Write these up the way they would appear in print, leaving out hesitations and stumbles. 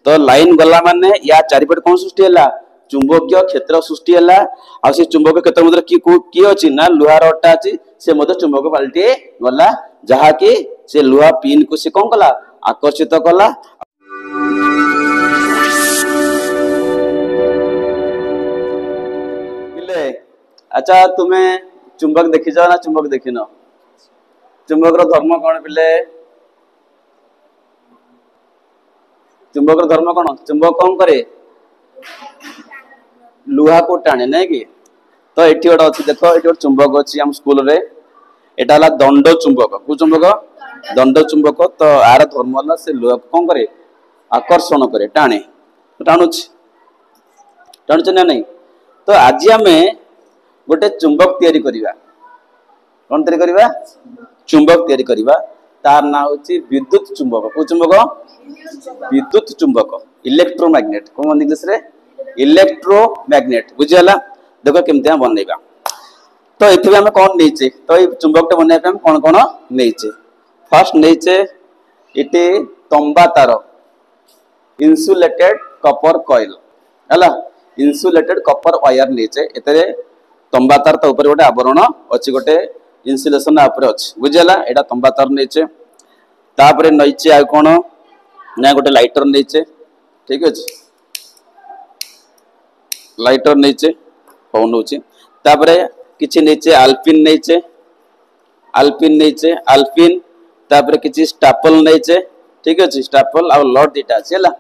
तो लाइन गला माने या चारिपटे कौन सृष्टि है चुंबकीय क्षेत्र सृष्टि है आ से चुंबकीय क्षेत्र मध्य की अच्छी ना लुहा रडटा अच्छी से मध्य चुंबक पलटि गला जहा कि से लुहा पिन को से कौन कला आकर्षित कला। अच्छा तुम्हें चुंबक देखी जाओ ना चुंबक देखी न चुंबक धर्म कौन पिले चुंबक धर्म कौन चुंबक कौन करे लुहा को टाणे नहीं कि तो ये गोटे अच्छी देख ये गोटे चुंबक अच्छी आम स्कूल रे एटा हला दंड चुंबक को चुंबक दंड चुंबक तो आर धर्म हला से लुहा को कौन करे आकर्षण करे टाणे टाणुच टाणुच ना नहीं। तो आज आम गोटे चुंबक तैयारी करिवा कौन तैयारी करिवा चुंबक तैयारी करिवा तार ना होची विद्युत चुंबक को चुंबक विद्युत चुंबक इलेक्ट्रोमैग्नेट कौन इंग्लिश रे इलेक्ट्रोमैग्नेट बुझिला देखो केमतिया बनैबा। तो एथि हम कौन नैचे तो ये चुंबक बनैबा पे हम कौन कौन नैचे फर्स्ट नैचे इटे तंबा तार इंसुलेटेड कॉपर कॉइल हला इंसुलेटेड कॉपर वायर नैचे एतरे तंबा तार तो ऊपर गोटे आवरण अच्छी गोटे इन्सुलेशन ऊपर अच्छी बुझेगा एटा तंबा तार नैचे तापर नैचे आ कौन ना गोटे लाइटर नैचे ठीक अच्छे लाइटर नैचे फोन होची तापर किछि नैचे आल्पिन नैचे आल्पिन तापर किछि स्टापल नैचे ठीक अच्छे स्टापल आ लॉट दीटा अछि हला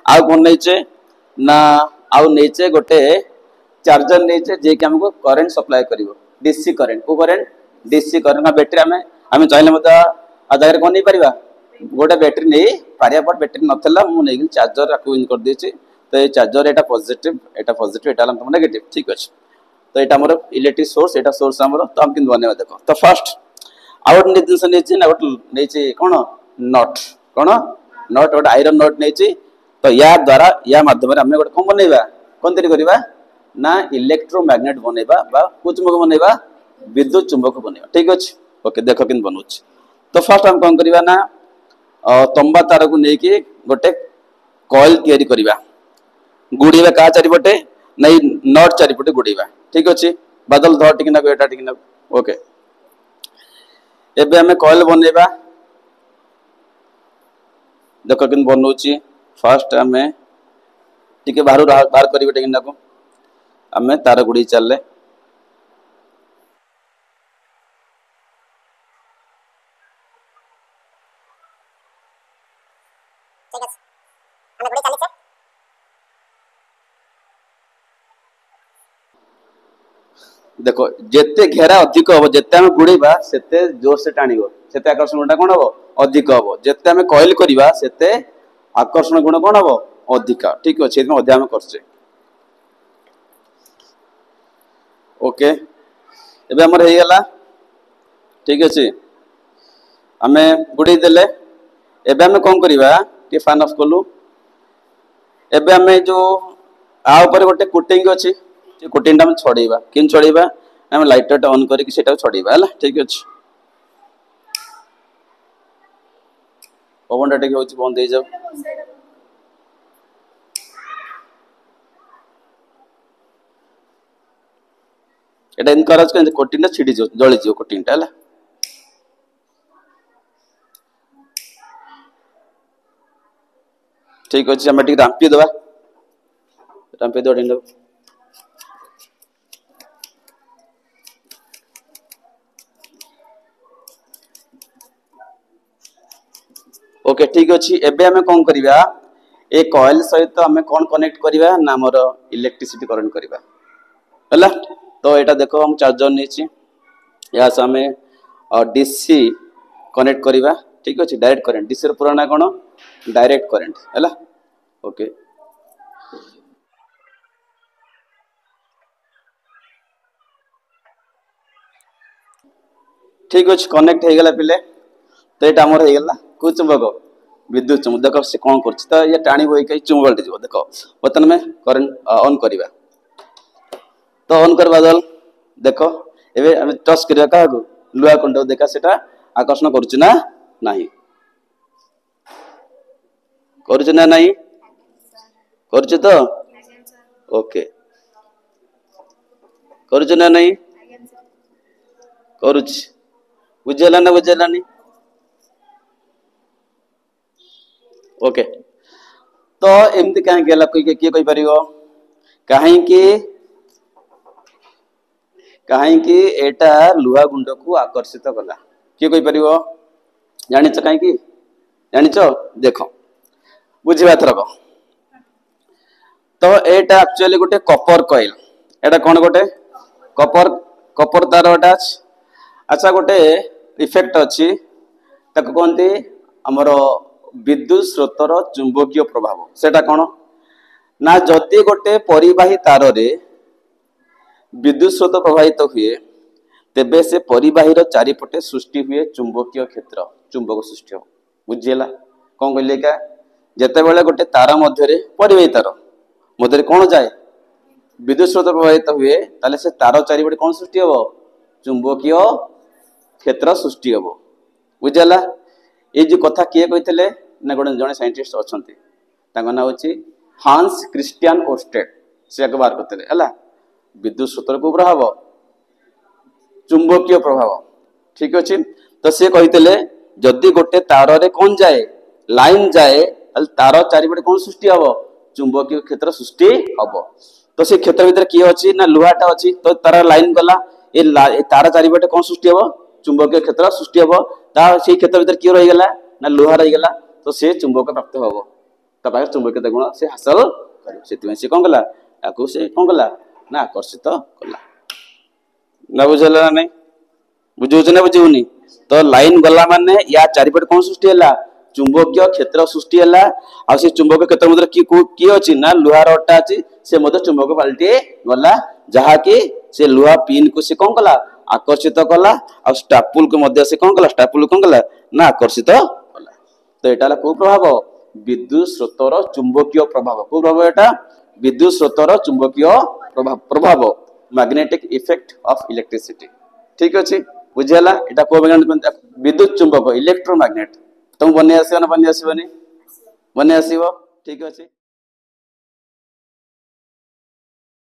आ कोन नैचे ना आउ नैचे गोटे चार्जर नैचे जे कि हमको करंट सप्लाई करिवो डीसी करंट बैटरी आमे चाहिले मत आ जगह कोन नै परिबा गोटे बैटरी नै पारिया पर बैटरी नथला मु नै चार्जर राखु इन कर देछि तो ये चार्जर एटा पॉजिटिव एटा हम नेगेटिव ठीक अछि। तो एटा हमर इलेक्ट्रिक सोर्स एटा सोर्स हमर तो हम किन बनेबा देखो तो फर्स्ट आउट निर्देश नैछि ना गोटे नैछि कोन नट गोटे आयरन नट नैछि तो या द्वारा या माध्यम हम गोटे कोन बनेबा कोन तैयारी करबा ना इलेक्ट्रोमैग्नेट बनेबा बा चुंबक बनेबा विद्युत चुंबक बनेबा ठीक अछि। ओके देखो किन बनउछि तो फर्स्ट हम कोन करबा ना तंबा तार को नेकी गोटे कॉइल तैयारी करबा गुड़ीबा का चारिपटे नहीं नट चारिपटे गुड़ीबा ठीक अच्छे बादल धर टिक एटा टिक ओके एबे हमें कॉइल बनेबा देखो किन बनउछि फर्स्ट हमें टिके बाहर करिबे टिक को हमें तार गुड़ी चलले देखो जेते घेरा अधिक हम जेते हम गुड़ेबा सेते जोर से टाणिबो सेते आकर्षण गुणटा कोन हबो अधिक हबो जेते हम कॉइल करिबा सेते आकर्षण गुण कोन हबो अधिक ठीक अछि एमे अध्याय हम करछे ओके एबे हमर हे गेला ठीक अछि हमें गुड़ी देले एबे हम कोन करिबा कि फैन ऑफ कलु एबे हमें जो आ ऊपर गोटे कोटिंग अछि कोटिंग हम छड़ेबा किन छड़ेबा हम लाइटर ऑन करके सेटा छड़ेबा हला ठीक अछि पवन डाटा के होछि बंद दे जाओ एटा इनकरेज के कोटिंग छिड़ी जो जळि जो कोटिंग हला ठीक अछि हम टिक रांपी दबा डिंडो ओके ठीक अच्छी एबे हमें कौन करिबा ए कॉइल सहित हमें कौन कनेक्ट करिबा ना हमर इलेक्ट्रिसिटी करंट करिबा हला तो एटा देखो हम चार्जर नेछि या से हमें डीसी कनेक्ट करिबा ठीक अछि डायरेक्ट करंट डीसी रो पुराना कोन डायरेक्ट करंट हला ओके ठीक अछि कनेक्ट हे गेला पिले तो एटा हमर हे गेला को चुंबक विद्युत चुंबक देखो से कौन करछि तो ये टाणी होई के चुंबक जीव देखो बतन में करंट ऑन करिबा तो ऑन कर बदल देखो एबे हम टच करिया का लुहा कंड देखा सेटा आकर्षण करछि ना नाही करछि ना नाही କରୁଛୁ ତ ओके କରୁଛୁ ନା ନାହିଁ କରୁଛି ବୁଝିହେଲା ନା ବୁଝିହେଲାନି ओके तो एमती कहीं किए कही पार कहीं एटा लुहा गुंड को आकर्षित कला किए कही पार जानिच कहीं जानिच देख बुझा थरक तो एटा एक्चुअली गोटे कपर कॉइल एटा कौन गोटे कपर कपर तार एटा अच्छा गोटे इफेक्ट अच्छी ताको कहते आमर विद्युत स्रोतर चुंबकीय प्रभाव सेटा कौन ना जदि गोटे परिवाही तार रे विद्युत स्रोत प्रभावित हुए तेबे से परिवाही चारिपटे सृष्टि हुए चुंबकीय क्षेत्र चुंबक सृष्टि हो बुझीला कौन कहले क्या जिते बड़े गोटे तार मध्य परिवाही तार मध्य कौन जाए विद्युत स्रोत प्रभावित हुए ताले से तार चारिपटे कौन सृष्टि हम चुंबकीय क्षेत्र सृष्टि हम बुझीला ये जो कथा किए कही ना गोटे जड़े साइंटिस्ट अच्छा ना हूँ हांस क्रिस्टियन ओस्टेड से बाहर करते है विद्युत स्रोत को प्रभाव चुंबकीय प्रभाव ठीक अच्छे तो सी कही जदि गोटे तार रे कौन जाए लाइन जाए तार चारिपटे कौन सृष्टि हम चुंबकीय क्षेत्र सृष्टि हम तो से क्षेत्र भीतर किए अच्छी ना लुहाटा अच्छी तो तार लाइन गला ये तार चारिपटे कौन सृष्टि हम चुंबकीय क्षेत्र सृष्टि हम से क्षेत्र भीतर किए रहीगला ना लुहा रहीगला तो से चुंबक प्राप्त हम तापाखे चुंबकीय गुण से हासिल कर सी कौन कला से कौन कला ना आकर्षित कला ना बुझेला ना नहीं बुझे ना बुझेनि तो लाइन गला माने या चारिपटे कौन सृष्टि है चुंबकीय क्षेत्र सृष्टि है आ से चुंबकीय क्षेत्र मध्य किए अच्छी ना लुहा रडा अच्छी से चुंबक पाल्टी गला जहाँकि से लुहा पिन को से कौन कला आकर्षित कला आ स्टापुल को मध्य से कौन कला स्टापुल कौन कला ना आकर्षित कला तो यहाँ को प्रभाव विद्युत स्रोतर चुंबकीय प्रभाव को प्रभाव एटा विद्युत स्रोतर चुंबकीय प्रभाव मैग्नेटिक इफेक्ट ऑफ इलेक्ट्रिसिटी ठीक अच्छे बुझेला एटा को विद्युत चुंबक इलेक्ट्रोमैग्नेट तुम बने आसो ना बने आसबनी बने आसो ठीक अच्छे।